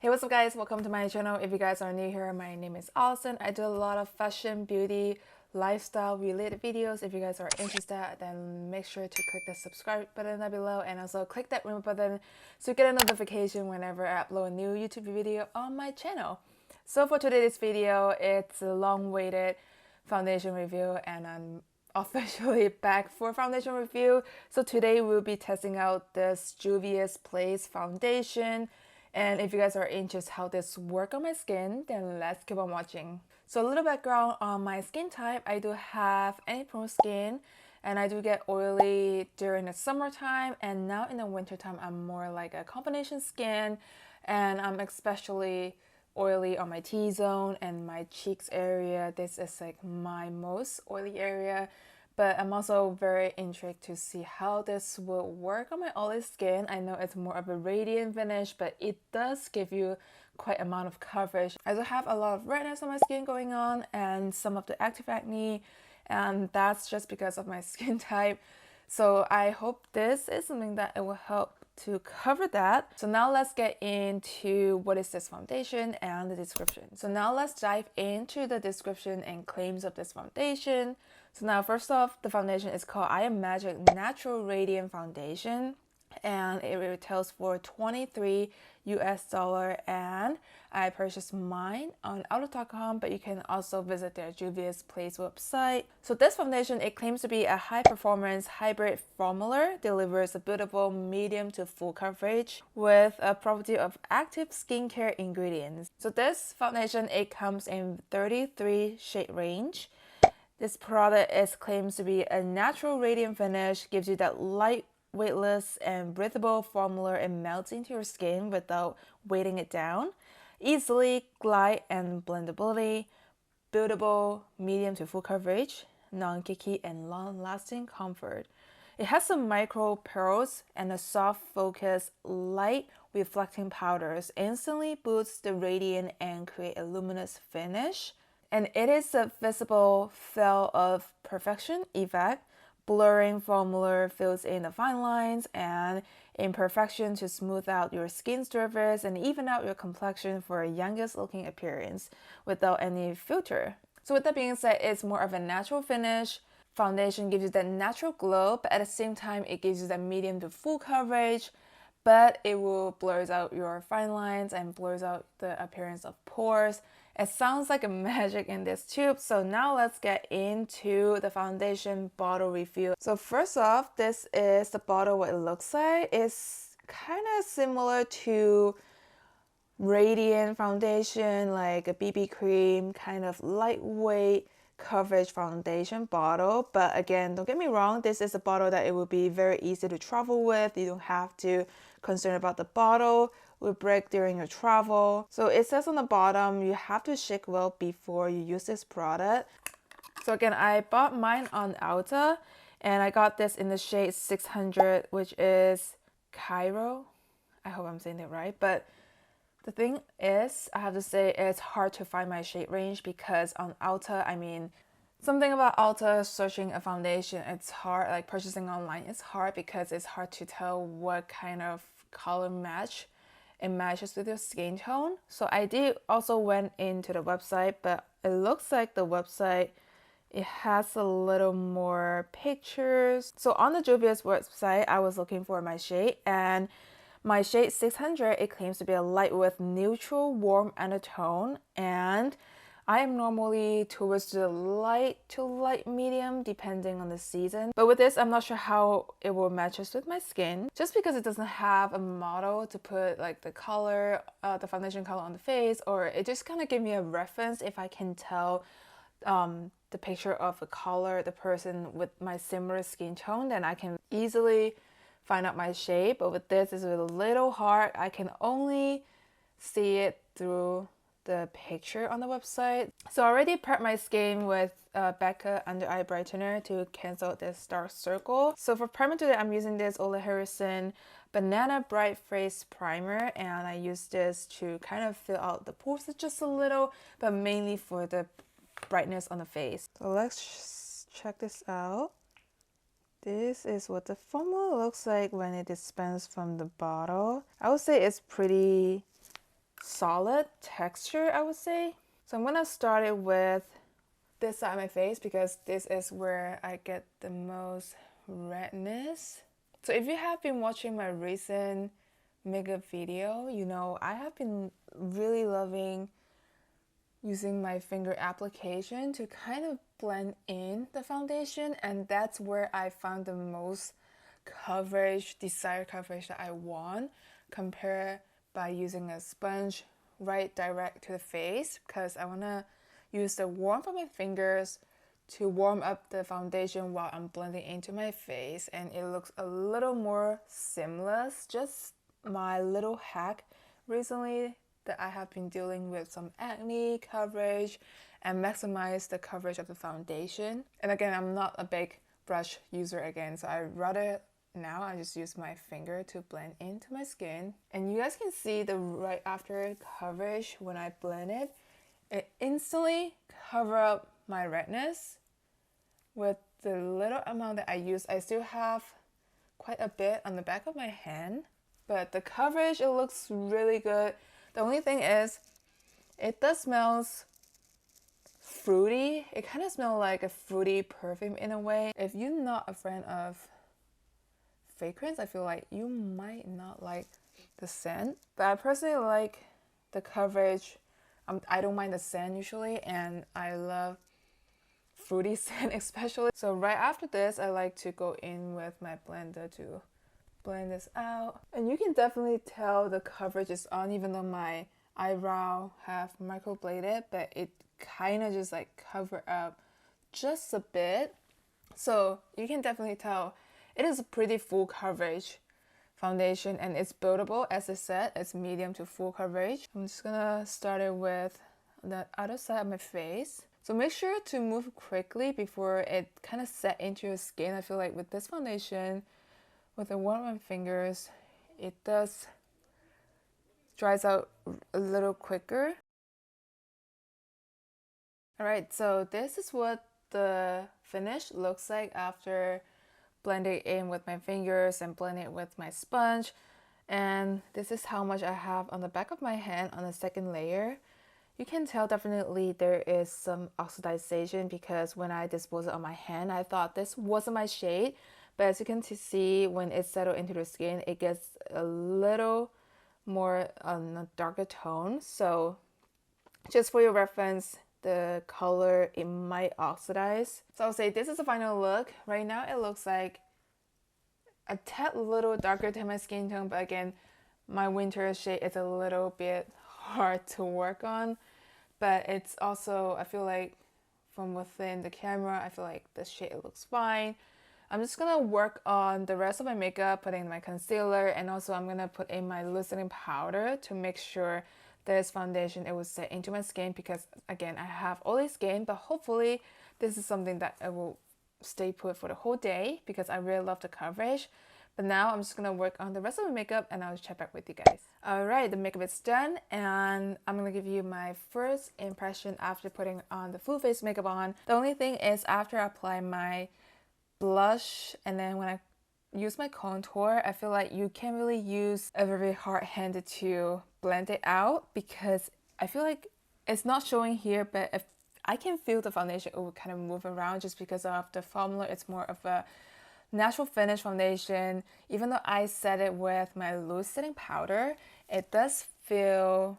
Hey, what's up guys? Welcome to my channel. If you guys are new here, my name is Alison. I do a lot of fashion, beauty, lifestyle related videos. If you guys are interested, then make sure to click the subscribe button down below and also click that ring button so you get a notification whenever I upload a new YouTube video on my channel. So for today's video, it's a long-awaited foundation review and I'm officially back for foundation review. So today we'll be testing out this Juvia's Place foundation. And if you guys are interested how this works on my skin, then let's keep on watching. So a little background on my skin type. I do have acne-prone skin and I do get oily during the summertime, and now in the wintertime I'm more like a combination skin, and I'm especially oily on my T-zone and my cheeks area. This is like my most oily area. But I'm also very intrigued to see how this will work on my oily skin. I know it's more of a radiant finish, but it does give you quite amount of coverage. I do have a lot of redness on my skin going on and some of the active acne, and that's just because of my skin type. So I hope this is something that it will help to cover that. So now let's get into what is this foundation and the description. So now let's dive into the description and claims of this foundation. So now first off, the foundation is called I Am Magic Natural Radiant Foundation, and it retails for $23 and I purchased mine on outlook.com, but you can also visit their Juvia's Place website. So this foundation, it claims to be a high performance hybrid formula, delivers a beautiful medium to full coverage with a property of active skincare ingredients. So this foundation, it comes in 33 shade range. This product is claims to be a natural radiant finish, gives you that light, weightless, and breathable formula. It melts into your skin without weighting it down. Easily glide and blendability, buildable, medium to full coverage, non-kicky, and long-lasting comfort. It has some micro pearls and a soft focus light reflecting powders. Instantly boosts the radiant and create a luminous finish. And it is a visible veil of perfection effect. Blurring formula fills in the fine lines and imperfection to smooth out your skin surface and even out your complexion for a youngest looking appearance without any filter. So with that being said, it's more of a natural finish. Foundation gives you that natural glow, but at the same time it gives you that medium to full coverage, but it will blurs out your fine lines and blurs out the appearance of pores. It sounds like a magic in this tube. So now let's get into the foundation bottle review. So first off, this is the bottle, what it looks like. It's kind of similar to Radiant foundation, like a BB cream, kind of lightweight coverage foundation bottle. But again, don't get me wrong, this is a bottle that it will be very easy to travel with. You don't have to concern about the bottle will break during your travel. So it says on the bottom, you have to shake well before you use this product. So again, I bought mine on Ulta and I got this in the shade 600, which is Cairo. I hope I'm saying that right. But the thing is, I have to say it's hard to find my shade range because on Ulta, I mean, something about Ulta searching a foundation, it's hard, like purchasing online, it's hard because it's hard to tell what kind of color match it matches with your skin tone. So I did also went into the website, but it looks like the website, it has a little more pictures. So on the Juvia's website, I was looking for my shade, and my shade 600, it claims to be a light with neutral warm undertone, and I am normally towards the light to light medium depending on the season. But with this, I'm not sure how it will match with my skin. Just because it doesn't have a model to put like the color, the foundation color on the face, or it just kind of give me a reference if I can tell the picture of a color, the person with my similar skin tone, then I can easily find out my shade. But with this, it's a little hard. I can only see it through the picture on the website. So I already prepped my skin with Becca under eye brightener to cancel this dark circle. So for primer today, I'm using this Ole Harrison Banana Bright Face Primer, and I use this to kind of fill out the pores just a little, but mainly for the brightness on the face. So let's check this out. This is what the formula looks like when it dispenses from the bottle. I would say it's pretty solid texture, I would say. So I'm gonna start it with this side of my face because this is where I get the most redness. So if you have been watching my recent makeup video, you know I have been really loving using my finger application to kind of blend in the foundation, and that's where I found the most coverage, desired coverage that I want, compared by using a sponge right direct to the face, because I want to use the warmth of my fingers to warm up the foundation while I'm blending into my face, and it looks a little more seamless. Just my little hack recently that I have been dealing with some acne coverage and maximize the coverage of the foundation. And again, I'm not a big brush user again, so I rather now I just use my finger to blend into my skin. And you guys can see the right after coverage when I blend it. It instantly cover up my redness with the little amount that I use. I still have quite a bit on the back of my hand, but the coverage, it looks really good. The only thing is, it does smells fruity. It kind of smells like a fruity perfume in a way. If you're not a fan of fragrance, I feel like you might not like the scent. But I personally like the coverage. I don't mind the scent usually, and I love fruity scent especially. So right after this, I like to go in with my blender to blend this out. And you can definitely tell the coverage is on, even though my eyebrow have microbladed, but it kind of just like cover up just a bit. So you can definitely tell it is a pretty full coverage foundation, and it's buildable. As I said, it's medium to full coverage. I'm just gonna start it with the other side of my face. So make sure to move quickly before it kind of set into your skin. I feel like with this foundation, with the warm of my fingers, it does dries out a little quicker. Alright, so this is what the finish looks like after blending in with my fingers and blending it with my sponge. And this is how much I have on the back of my hand on the second layer. You can tell definitely there is some oxidization because when I disposed it on my hand, I thought this wasn't my shade. But as you can see, when it settles into the skin, it gets a little more on a darker tone. So just for your reference, the color, it might oxidize. So I'll say this is the final look. Right now it looks like a tad little darker than my skin tone, but again, my winter shade is a little bit hard to work on. But it's also, I feel like from within the camera, I feel like the shade looks fine. I'm just gonna work on the rest of my makeup, putting in my concealer, and also I'm gonna put in my loosening powder to make sure this foundation, it will set into my skin, because again, I have oily skin, but hopefully this is something that I will stay put for the whole day because I really love the coverage. But now I'm just gonna work on the rest of the makeup and I'll check back with you guys. Alright, the makeup is done, and I'm gonna give you my first impression after putting on the full face makeup on. The only thing is, after I apply my blush and then when I use my contour, I feel like you can't really use a very hard hand to blend it out, because I feel like it's not showing here, but if I can feel the foundation, it will kind of move around just because of the formula. It's more of a natural finish foundation. Even though I set it with my loose setting powder, it does feel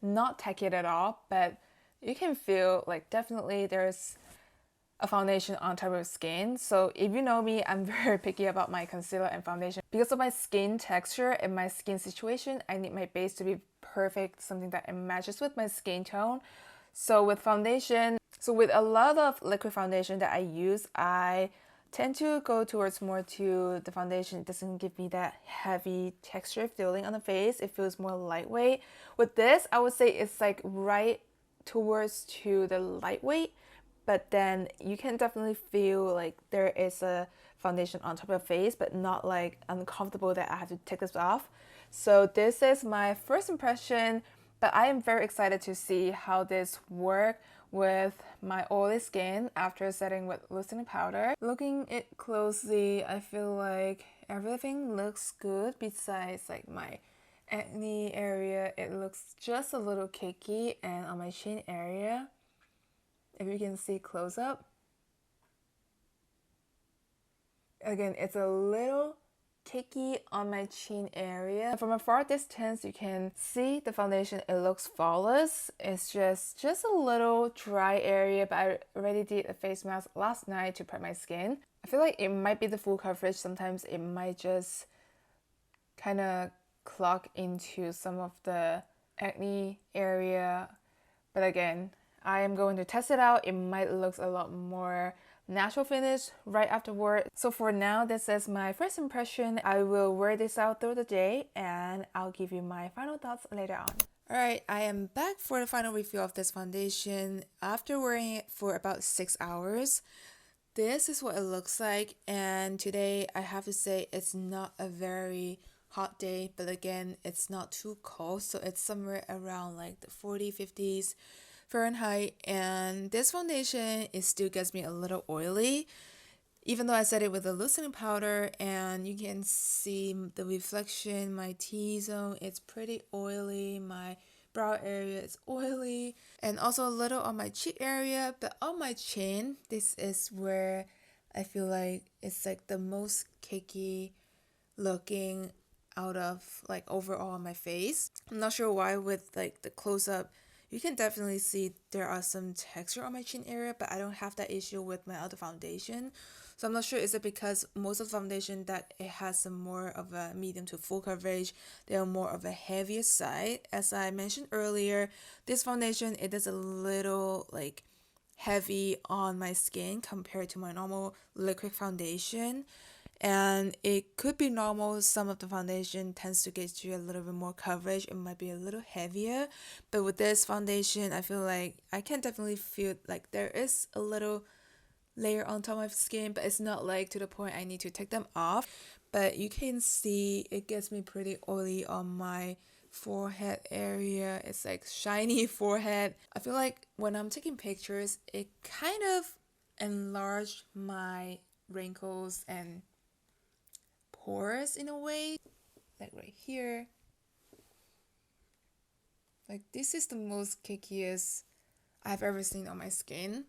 not tacky at all, but you can feel like definitely there's a foundation on top of skin. So if you know me, I'm very picky about my concealer and foundation. Because of my skin texture and my skin situation, I need my base to be perfect, something that it matches with my skin tone. So with foundation, with a lot of liquid foundation that I use, I tend to go towards more to the foundation. It doesn't give me that heavy texture feeling on the face. It feels more lightweight. With this, I would say it's like right towards to the lightweight, but then you can definitely feel like there is a foundation on top of your face, but not like uncomfortable that I have to take this off. So this is my first impression, but I am very excited to see how this works with my oily skin after setting with loosening powder. Looking it closely, I feel like everything looks good besides like my acne area, it looks just a little cakey, and on my chin area, if you can see close up, again, it's a little cakey on my chin area. From a far distance, you can see the foundation, it looks flawless. It's just a little dry area, but I already did a face mask last night to prep my skin. I feel like it might be the full coverage. Sometimes it might just kind of clog into some of the acne area. But again, I am going to test it out. It might look a lot more natural finish right afterward. So for now, this is my first impression. I will wear this out through the day and I'll give you my final thoughts later on. Alright, I am back for the final review of this foundation after wearing it for about 6 hours. This is what it looks like, and today I have to say it's not a very hot day, but again, it's not too cold, so it's somewhere around like the 40-50s Fahrenheit, and this foundation, it still gets me a little oily even though I set it with a loosening powder, and you can see the reflection, my T-zone, it's pretty oily, my brow area is oily, and also a little on my cheek area. But on my chin, this is where I feel like it's like the most cakey looking out of like overall on my face. I'm not sure why with like the close-up you can definitely see there are some texture on my chin area, but I don't have that issue with my other foundation. So I'm not sure, is it because most of the foundation that it has some more of a medium to full coverage, they are more of a heavier side. As I mentioned earlier, this foundation, it is a little like heavy on my skin compared to my normal liquid foundation. And it could be normal, some of the foundation tends to get you a little bit more coverage, it might be a little heavier, but with this foundation I feel like I can definitely feel like there is a little layer on top of my skin, but it's not like to the point I need to take them off. But you can see it gets me pretty oily on my forehead area. It's like shiny forehead. I feel like when I'm taking pictures, it kind of enlarged my wrinkles and pores in a way, like right here. Like this is the most cakiest I've ever seen on my skin.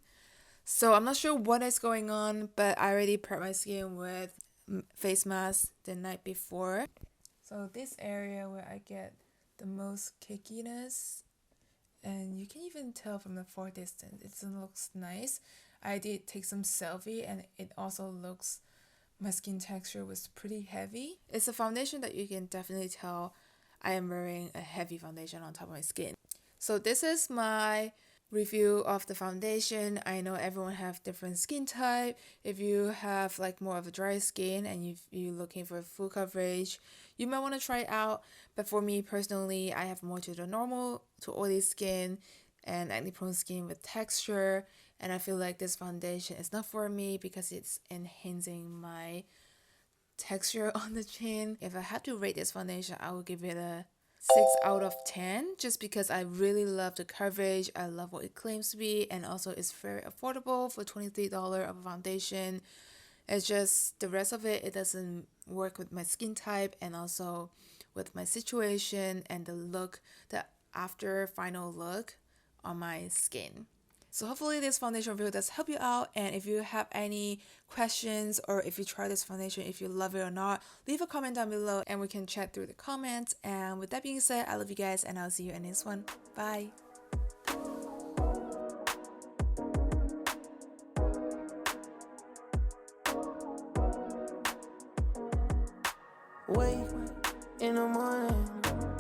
So I'm not sure what is going on, but I already prepped my skin with face mask the night before. So this area where I get the most cakiness, and you can even tell from the far distance, it looks nice. I did take some selfie and it also looks, my skin texture was pretty heavy. It's a foundation that you can definitely tell I am wearing a heavy foundation on top of my skin. So this is my review of the foundation. I know everyone have different skin type. If you have like more of a dry skin and if you're looking for full coverage, you might want to try it out. But for me personally, I have more to the normal to oily skin and acne prone skin with texture, and I feel like this foundation is not for me because it's enhancing my texture on the chin. If I had to rate this foundation, I would give it a 6 out of 10 just because I really love the coverage. I love what it claims to be, and also it's very affordable for $23 of a foundation. It's just the rest of it doesn't work with my skin type and also with my situation and the look, the after final look on my skin. So hopefully this foundation review does help you out, and if you have any questions or if you try this foundation, if you love it or not, leave a comment down below and we can chat through the comments. And with that being said, I love you guys and I'll see you in this one. Bye! Wait in the morning.